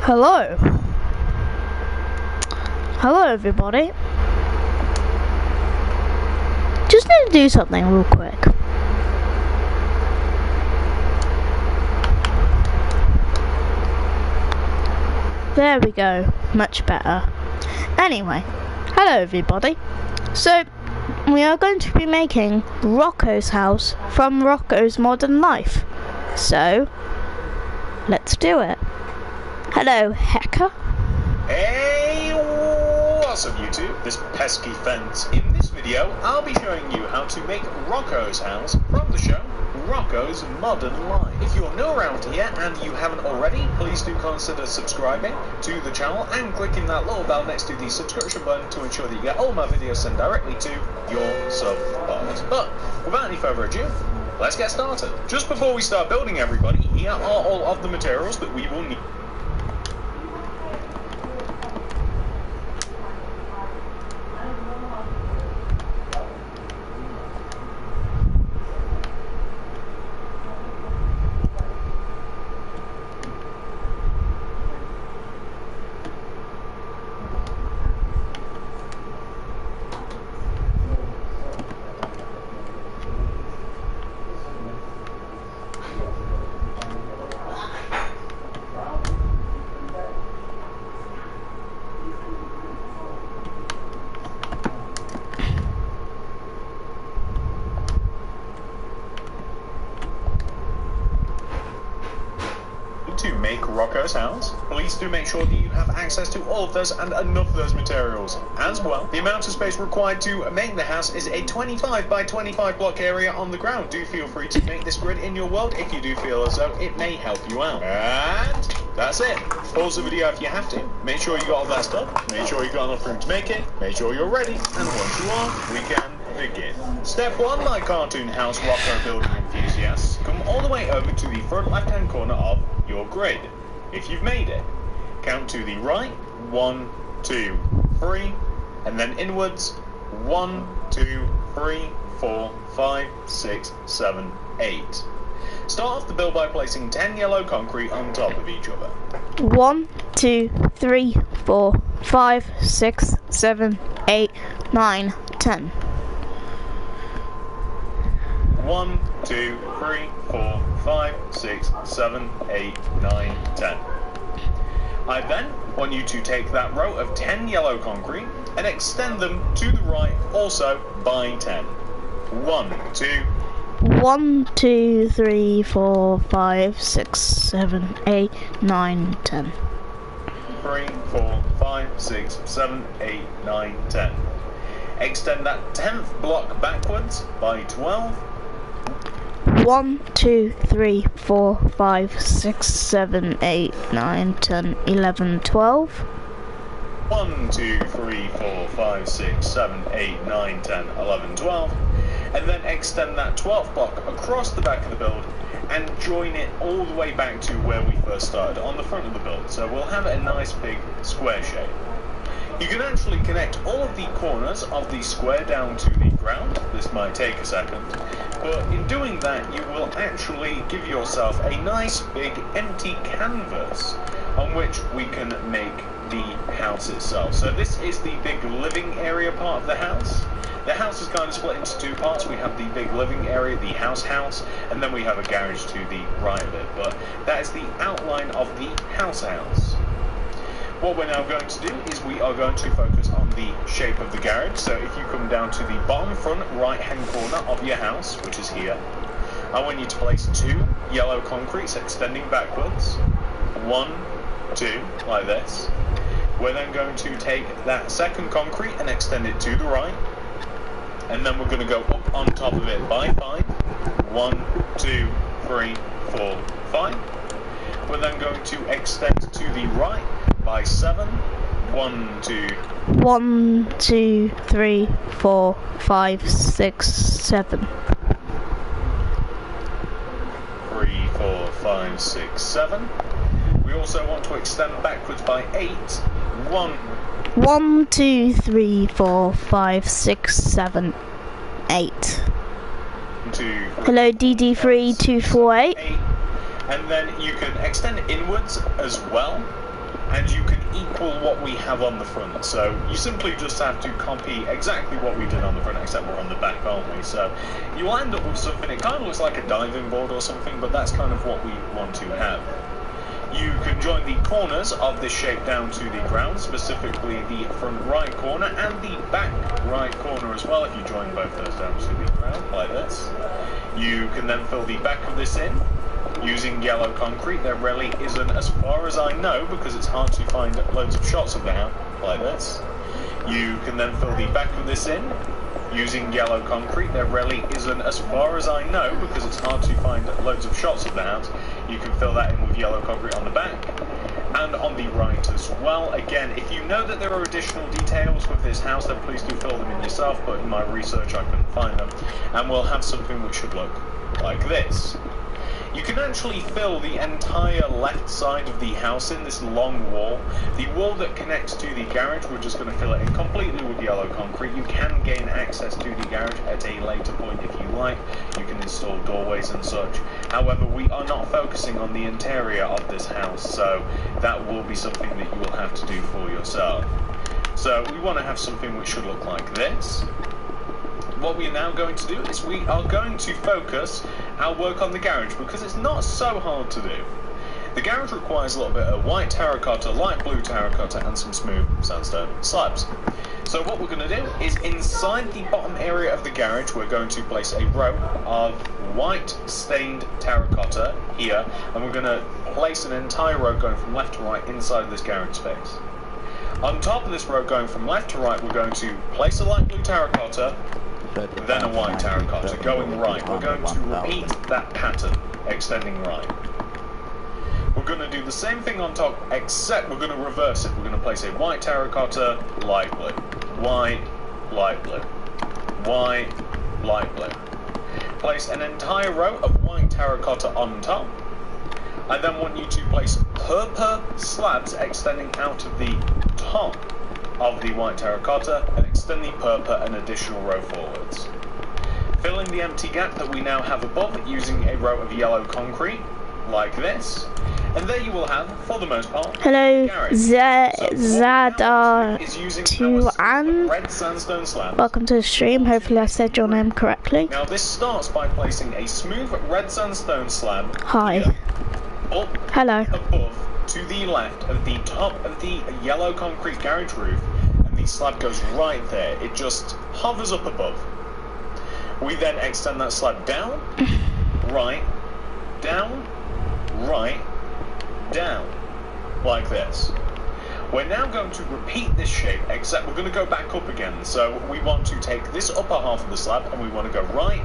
Hello. Hello everybody. Just need to do something real quick. There we go, much better. Anyway, hello everybody. So, we are going to be making Rocko's house from Rocko's Modern Life. So, let's do it. Hello, hacker. Hey, what's up YouTube? This pesky fence. In this video, I'll be showing you how to make Rocko's house from the show Rocko's Modern Life. If you're new around here and you haven't already, please do consider subscribing to the channel and clicking that little bell next to the subscription button to ensure that you get all my videos sent directly to your sub box. But without any further ado, let's get started. Just before we start building, everybody, here are all of the materials that we will need. To make Rocko's house, please do make sure that you have access to all of those and enough of those materials. As well, the amount of space required to make the house is a 25 by 25 block area on the ground. Do feel free to make this grid in your world if you do feel as though it may help you out. And that's it. Pause the video if you have to. Make sure you got all that stuff. Make sure you got enough room to make it. Make sure you're ready. And once you are, we can begin. Step 1, my cartoon house Rocko building enthusiasts. Come all the way over to the front left hand corner of your grid. If you've made it, count to the right, 1, 2, 3, and then inwards, 1, 2, 3, 4, 5, 6, 7, 8. Start off the build by placing 10 yellow concrete on top of each other. 1, 2, 3, 4, 5, 6, 7, 8, 9, 10. 1, 2, 3, 4, 5, 6, 7, 8, 9, 10. I then want you to take that row of 10 yellow concrete and extend them to the right also by 10. 1, 2, 1, 2, 3, 4, 5, 6, 7, 8, 9, 10. 3, 4, 5, 6, 7, 8, 9, 10. Extend that 10th block backwards by 12. 1, 2, 3, 4, 5, 6, 7, 8, 9, 10, 11, 12. 1, 2, 3, 4, 5, 6, 7, 8, 9, 10, 11, 12. And then extend that 12th block across the back of the build and join it all the way back to where we first started on the front of the build. So we'll have a nice big square shape. You can actually connect all of the corners of the square down to the ground. This might take a second, but in doing that you will actually give yourself a nice big empty canvas on which we can make the house itself. So this is the big living area part of the house. The house is kind of split into two parts. We have the big living area, the house, and then we have a garage to the right of it. But that is the outline of the house. What we're now going to do is we are going to focus on the shape of the garage. So if you come down to the bottom front right hand corner of your house, which is here, I want you to place 2 yellow concretes extending backwards. 1, 2, like this. We're then going to take that second concrete and extend it to the right. And then we're going to go up on top of it by 5. 1, 2, 3, 4, 5. We're then going to extend to the right by 7. 1, 2. 1, 2, 3, 4, 5, 6, 7. 3, 4, 5, 6, 7. We also want to extend backwards by 8. 1, 2, 3, 4, 5, 6, 7, 8. 2, Hello, DD3248. 8. And then you can extend inwards as well. and you can equal what we have on the front. So you simply just have to copy exactly what we did on the front, except we're on the back, aren't we? So you'll end up with something, it kind of looks like a diving board or something, but that's kind of what we want to have. You can join the corners of this shape down to the ground, specifically the front right corner and the back right corner as well, if you join both those down to the ground, like this. You can then fill the back of this in using yellow concrete. There really isn't, as far as I know, because it's hard to find loads of shots of the house, like this. You can then fill the back of this in using yellow concrete. There really isn't, as far as I know, because it's hard to find loads of shots of the house. You can fill that in with yellow concrete on the back and on the right as well. Again, if you know that there are additional details with this house, then please do fill them in yourself, but in my research I couldn't find them. And we'll have something which should look like this. You can actually fill the entire left side of the house in, this long wall. The wall that connects to the garage, we're just going to fill it in completely with yellow concrete. You can gain access to the garage at a later point if you like. You can install doorways and such. However, we are not focusing on the interior of this house, so that will be something that you will have to do for yourself. So we want to have something which should look like this. What we're now going to do is we are going to focus our work on the garage, because it's not so hard to do. The garage requires a little bit of white terracotta, light blue terracotta, and some smooth sandstone slabs. So what we're going to do is, inside the bottom area of the garage, we're going to place a row of white stained terracotta here, and we're going to place an entire row going from left to right inside this garage space. On top of this row going from left to right, we're going to place a light blue terracotta, then a white terracotta, going right. We're going to repeat that pattern, extending right. We're going to do the same thing on top, except we're going to reverse it. We're going to place a white terracotta, light blue, white, light blue, white, light blue. Place an entire row of white terracotta on top. I then want you to place purple slabs extending out of the top of the white terracotta and extend the purple an additional row forwards. Fill in the empty gap that we now have above using a row of yellow concrete, like this, and there you will have, for the most part, hello, Zada2 and red sandstone slabs. Welcome to the stream. Hopefully I said your name correctly. Now this starts by placing a smooth red sandstone slab Hi. here, up Hello. above to the left of the top of the yellow concrete garage roof, and the slab goes right there. It just hovers up above. We then extend that slab down, right, down, right, down, like this. We're now going to repeat this shape, except we're going to go back up again. So we want to take this upper half of the slab and we want to go right,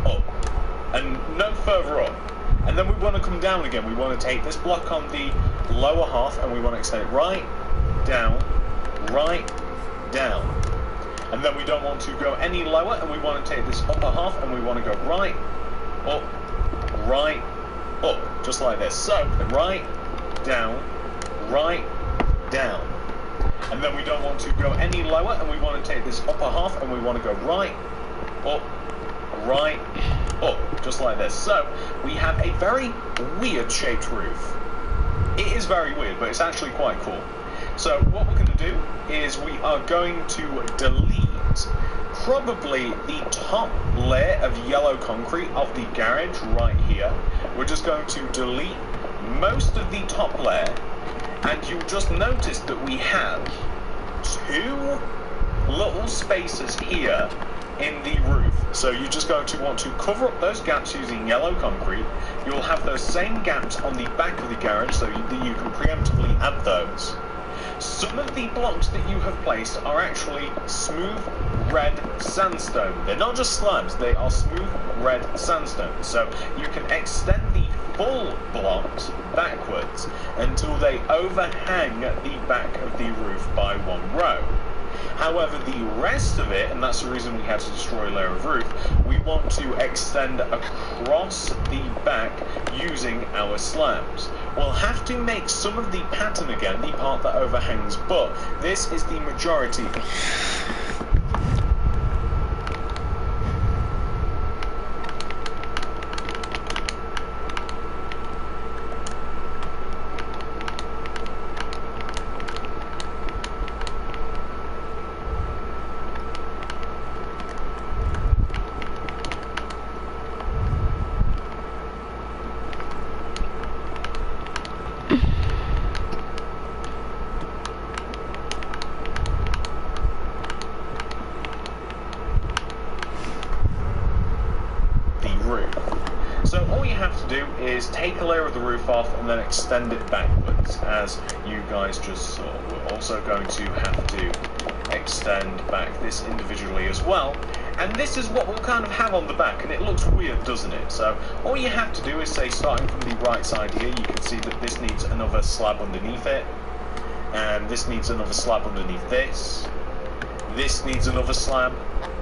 up, and no further up. And then we want to come down again. We want to take this block on the lower half and we want to extend it right, down, and then we don't want to go any lower, and we want to take this upper half and we want to go right, up, just like this. So right, down, and then we don't want to go any lower, and we want to take this upper half and we want to go right, up, just like this. So we have a very weird shaped roof. It is very weird, but it's actually quite cool. So what we're going to do is we are going to delete probably the top layer of yellow concrete of the garage right here. We're just going to delete most of the top layer, and you'll just notice that we have two little spaces here in the roof. So you're just going to want to cover up those gaps using yellow concrete. You'll have those same gaps on the back of the garage, so you can preemptively add those. Some of the blocks that you have placed are actually smooth red sandstone. They're not just slabs, they are smooth red sandstone. So you can extend the full blocks backwards until they overhang the back of the roof by one row. However, the rest of it, and that's the reason we had to destroy a layer of roof, we want to extend across the back using our slabs. We'll have to make some of the pattern again, the part that overhangs, but this is the majority. take a layer of the roof off and then extend it backwards, as you guys just saw. We're also going to have to extend back this individually as well. And this is what we'll kind of have on the back, and it looks weird, doesn't it? So all you have to do is say, starting from the right side here, you can see that this needs another slab underneath it, and this needs another slab underneath this. This needs another slab,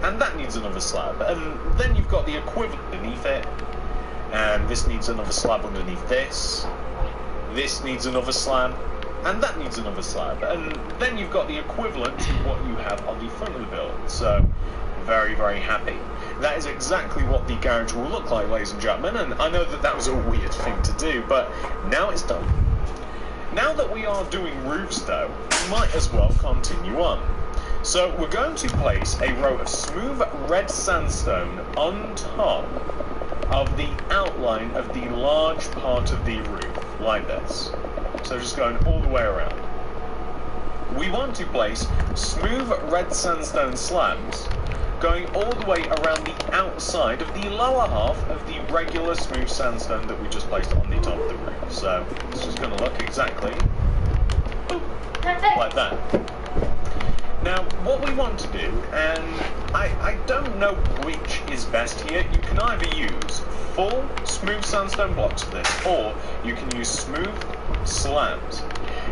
and that needs another slab. And then you've got the equivalent underneath it, and this needs another slab underneath this. This needs another slab, and that needs another slab. And then you've got the equivalent to what you have on the front of the build. So very, very happy. That is exactly what the garage will look like, ladies and gentlemen, and I know that that was a weird thing to do, but now it's done. Now that we are doing roofs though, we might as well continue on. So we're going to place a row of smooth red sandstone on top of the outline of the large part of the roof, like this. So just going all the way around. We want to place smooth red sandstone slabs going all the way around the outside of the lower half of the regular smooth sandstone that we just placed on the top of the roof. So it's just going to look exactly like that. Now what we want to do, and I don't know which is best here, you can either use full smooth sandstone blocks for this, or you can use smooth slabs.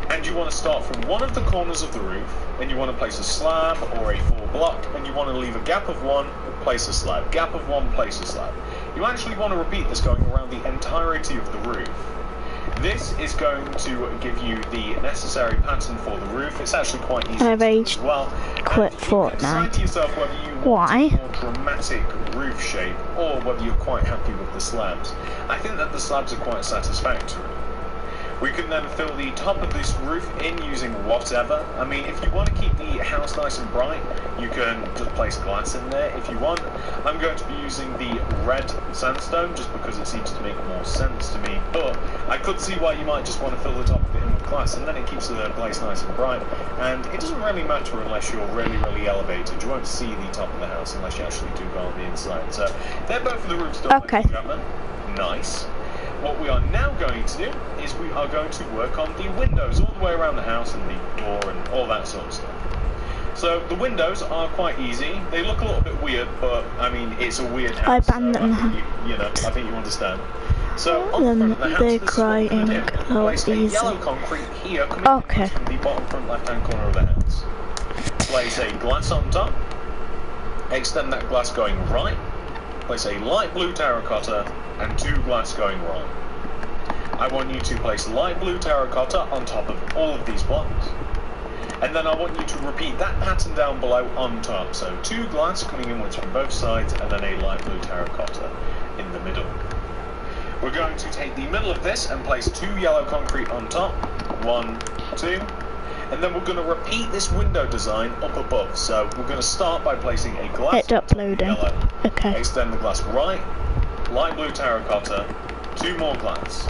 And you want to start from one of the corners of the roof, and you want to place a slab or a full block, and you want to leave a gap of one, place a slab, gap of one, place a slab. You actually want to repeat this going around the entirety of the roof. This is going to give you the necessary pattern for the roof. It's actually quite easy to do as well. Quit Fortnite. Decide to yourself whether you want a more dramatic roof shape or whether you're quite happy with the slabs. I think that the slabs are quite satisfactory. We can then fill the top of this roof in using whatever. I mean, if you want to keep the house nice and bright, you can just place glass in there if you want. I'm going to be using the red sandstone just because it seems to make more sense to me. But I could see why you might just want to fill the top of it in with glass, and then it keeps the place nice and bright. And it doesn't really matter unless you're really, really elevated. You won't see the top of the house unless you actually do go on the inside. So they're both of the roofs done, okay. Ladies and gentlemen. Nice. What we are now going to do is we are going to work on the windows all the way around the house and the door and all that sort of stuff. So the windows are quite easy. They look a little bit weird, but I mean it's a weird house. I think you understand. So on the front of the house, this is what we're going to do. Place a yellow concrete here coming from the bottom front left-hand corner of the house. Place a glass on top. Extend that glass going right. Place a light blue terracotta and 2 glass going wrong. I want you to place light blue terracotta on top of all of these blocks. And then I want you to repeat that pattern down below on top. So 2 glass coming inwards from both sides and then a light blue terracotta in the middle. We're going to take the middle of this and place 2 yellow concrete on top. 1, 2. And then we're going to repeat this window design up above. So we're going to start by placing a glass it's uploading. Yellow. Okay. Extend the glass right, light blue terracotta, 2 more glass.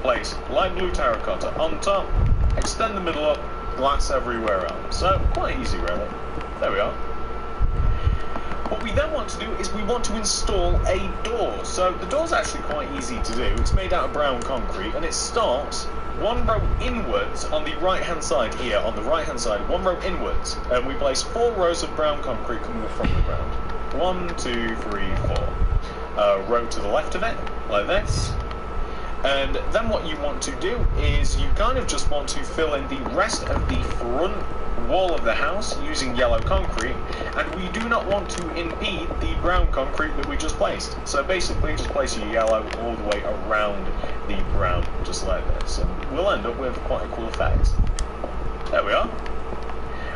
Place light blue terracotta on top, extend the middle up, glass everywhere else. So quite easy really. There we are. What we then want to do is we want to install a door. So the door's actually quite easy to do. It's made out of brown concrete and it starts 1 row inwards on the right hand side here, on the right hand side, 1 row inwards. And we place 4 rows of brown concrete coming up from the ground. 1, 2, 3, 4. Row to the left of it, like this. And then what you want to do is you kind of just want to fill in the rest of the front wall of the house using yellow concrete, and we do not want to impede the brown concrete that we just placed. So basically just place your yellow all the way around the brown, just like this, and we'll end up with quite a cool effect. There we are.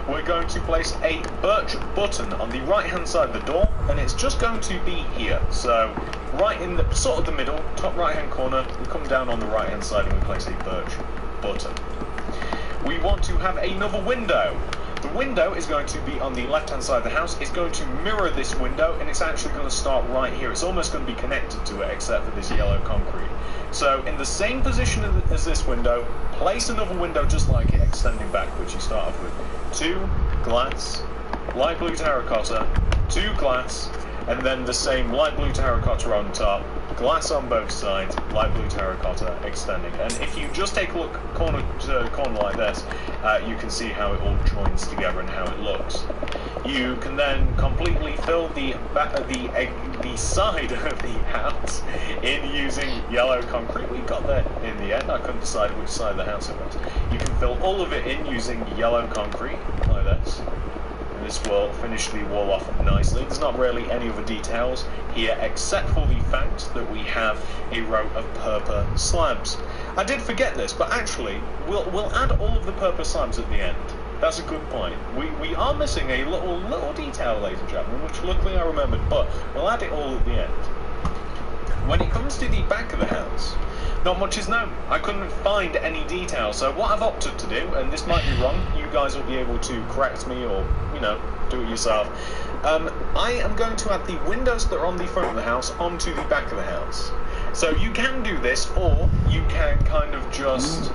We're going to place a birch button on the right hand side of the door, and it's just going to be here. So right in the sort of the middle, top right hand corner, we come down on the right hand side and we place a birch button. We want to have another window. The window is going to be on the left hand side of the house. It's going to mirror this window, and it's actually going to start right here. It's almost going to be connected to it except for this yellow concrete. So in the same position as this window, place another window just like it, extending backwards. You start off with 2 glass, light blue terracotta, 2 glass, and then the same light blue terracotta on top, glass on both sides, light blue terracotta extending. And if you just take a look corner to corner like this, you can see how it all joins together and how it looks. You can then completely fill the side of the house in using yellow concrete. We got there in the end. I couldn't decide which side of the house it was. You can fill all of it in using yellow concrete like this. This will finish the wall off nicely. There's not really any other details here except for the fact that we have a row of purple slabs. I did forget this, but actually we'll add all of the purple slabs at the end. That's a good point. We are missing a little detail, ladies and gentlemen, which luckily I remembered, but we'll add it all at the end. When it comes to the back of the house, not much is known. I couldn't find any details, so what I've opted to do, and this might be wrong, you guys will be able to correct me or, do it yourself. I am going to add the windows that are on the front of the house onto the back of the house. So you can do this, or you can kind of just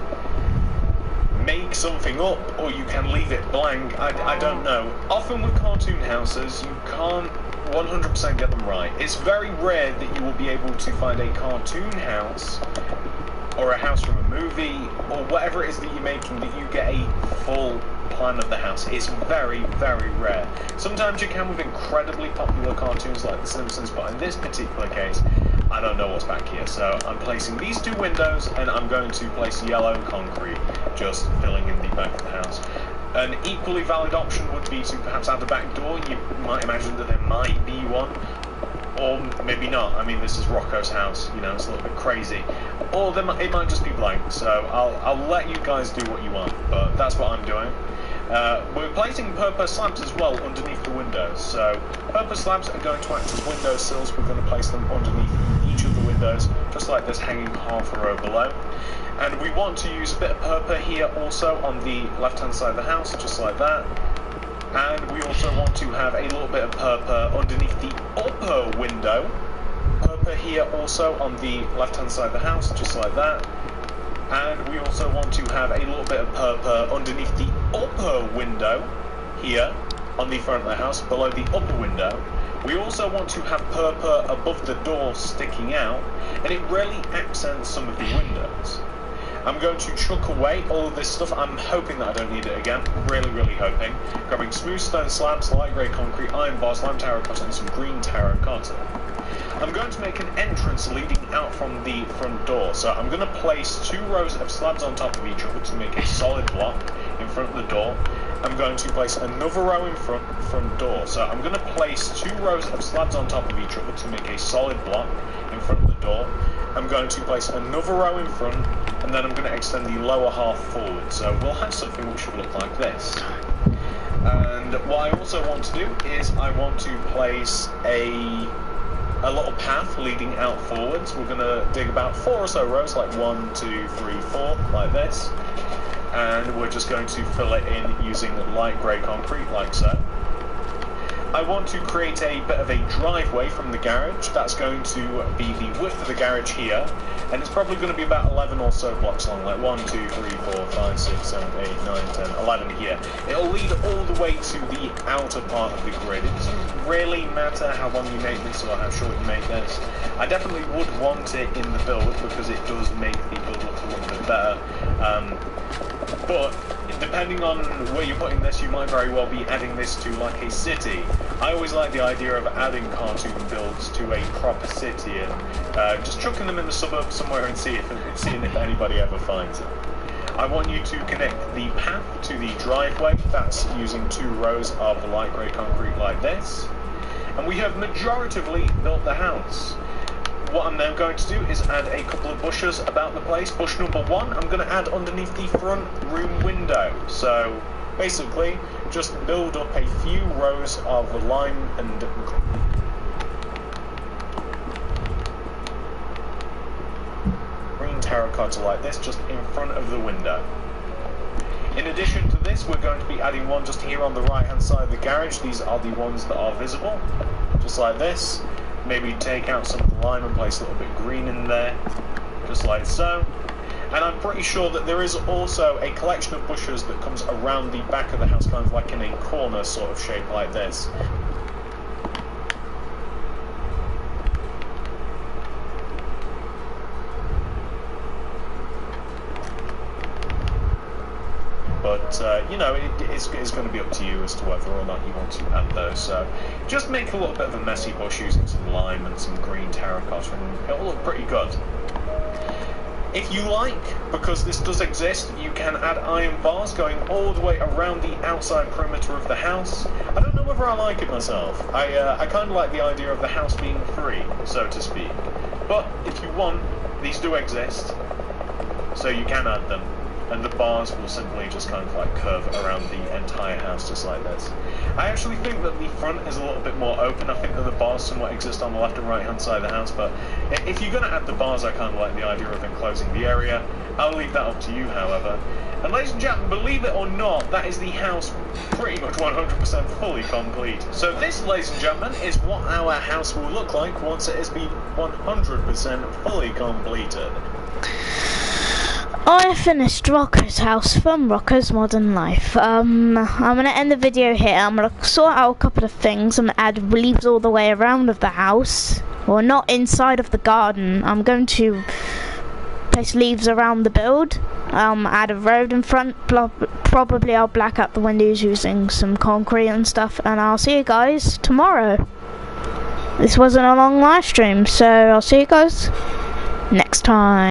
make something up, or you can leave it blank. I don't know. Often with cartoon houses, you can't 100% get them right. It's very rare that you will be able to find a cartoon house or a house from a movie or whatever it is that you're making that you get a full plan of the house. It's very, very rare. Sometimes you can with incredibly popular cartoons like The Simpsons, but in this particular case, I don't know what's back here. So I'm placing these two windows and I'm going to place yellow concrete, just filling in the back of the house. An equally valid option would be to perhaps add a back door. You might imagine that there might be one, or maybe not. I mean, this is Rocco's house, it's a little bit crazy. Or it might just be blank, so I'll let you guys do what you want, but that's what I'm doing. We're placing purple slabs as well underneath the windows, so purple slabs are going to act as window sills. We're going to place them underneath each of the windows, just like this, hanging half a row below. And we want to use a bit of purple here also on the left-hand side of the house, just like that. And we also want to have a little bit of purple underneath the upper window. Purple here also on the left-hand side of the house, just like that. And we also want to have a little bit of purple underneath the upper window here on the front of the house, below the upper window. We also want to have purple above the door sticking out, and it really accents some of the windows. I'm going to chuck away all of this stuff. I'm hoping that I don't need it again. Really, really hoping. Grabbing smooth stone slabs, light grey concrete, iron bars, lime terracotta, and some green terracotta. I'm going to make an entrance leading out from the front door. So I'm going to place 2 rows of slabs on top of each other to make a solid block in front of the door. I'm going to place another row in front door. So I'm going to place 2 rows of slabs on top of each other to make a solid block in front of the door. I'm going to place another row in front, and then I'm going to extend the lower half forward. So we'll have something which should look like this. And what I also want to do is I want to place a little path leading out forwards. We're going to dig about 4 or so rows, like 1, 2, 3, 4, like this. And we're just going to fill it in using light grey concrete, like so. I want to create a bit of a driveway from the garage. That's going to be the width of the garage here, and it's probably going to be about 11 or so blocks long, like 1, 2, 3, 4, 5, 6, 7, 8, 9, 10, 11 here. It'll lead all the way to the outer part of the grid. It doesn't really matter how long you make this or how short you make this. I definitely would want it in the build because it does make the build look a little bit better. But depending on where you're putting this, you might very well be adding this to like a city. I always like the idea of adding cartoon builds to a proper city and just chucking them in the suburbs somewhere and seeing if anybody ever finds it. I want you to connect the path to the driveway. That's using 2 rows of light grey concrete like this. And we have majoritively built the house. What I'm now going to do is add a couple of bushes about the place. Bush number 1, I'm going to add underneath the front room window. So basically, just build up a few rows of lime and green terracotta like this, just in front of the window. In addition to this, we're going to be adding one just here on the right hand side of the garage. These are the ones that are visible, just like this. Maybe take out some of the lime and place a little bit of green in there, just like so. And I'm pretty sure that there is also a collection of bushes that comes around the back of the house, kind of like in a corner sort of shape like this. but you know, it's going to be up to you as to whether or not you want to add those. So just make a little bit of a messy bush using some lime and some green terracotta, and it'll look pretty good. If you like, because this does exist, you can add iron bars going all the way around the outside perimeter of the house. I don't know whether I like it myself. I kind of like the idea of the house being free, so to speak. But if you want, these do exist, so you can add them. And the bars will simply just kind of like curve around the entire house just like this. I actually think that the front is a little bit more open. I think that the bars somewhat exist on the left and right hand side of the house, but if you're going to add the bars, I kind of like the idea of enclosing the area. I'll leave that up to you, however. And ladies and gentlemen, believe it or not, that is the house pretty much 100% fully complete. So this, ladies and gentlemen, is what our house will look like once it has been 100% fully completed. I finished Rocko's house from Rocko's Modern Life. I'm going to end the video here. I'm going to sort out a couple of things. I'm going to add leaves all the way around of the house. Well, not inside of the garden. I'm going to place leaves around the build. Add a road in front. Probably I'll black out the windows using some concrete and stuff. And I'll see you guys tomorrow. This wasn't a long live stream, so I'll see you guys next time.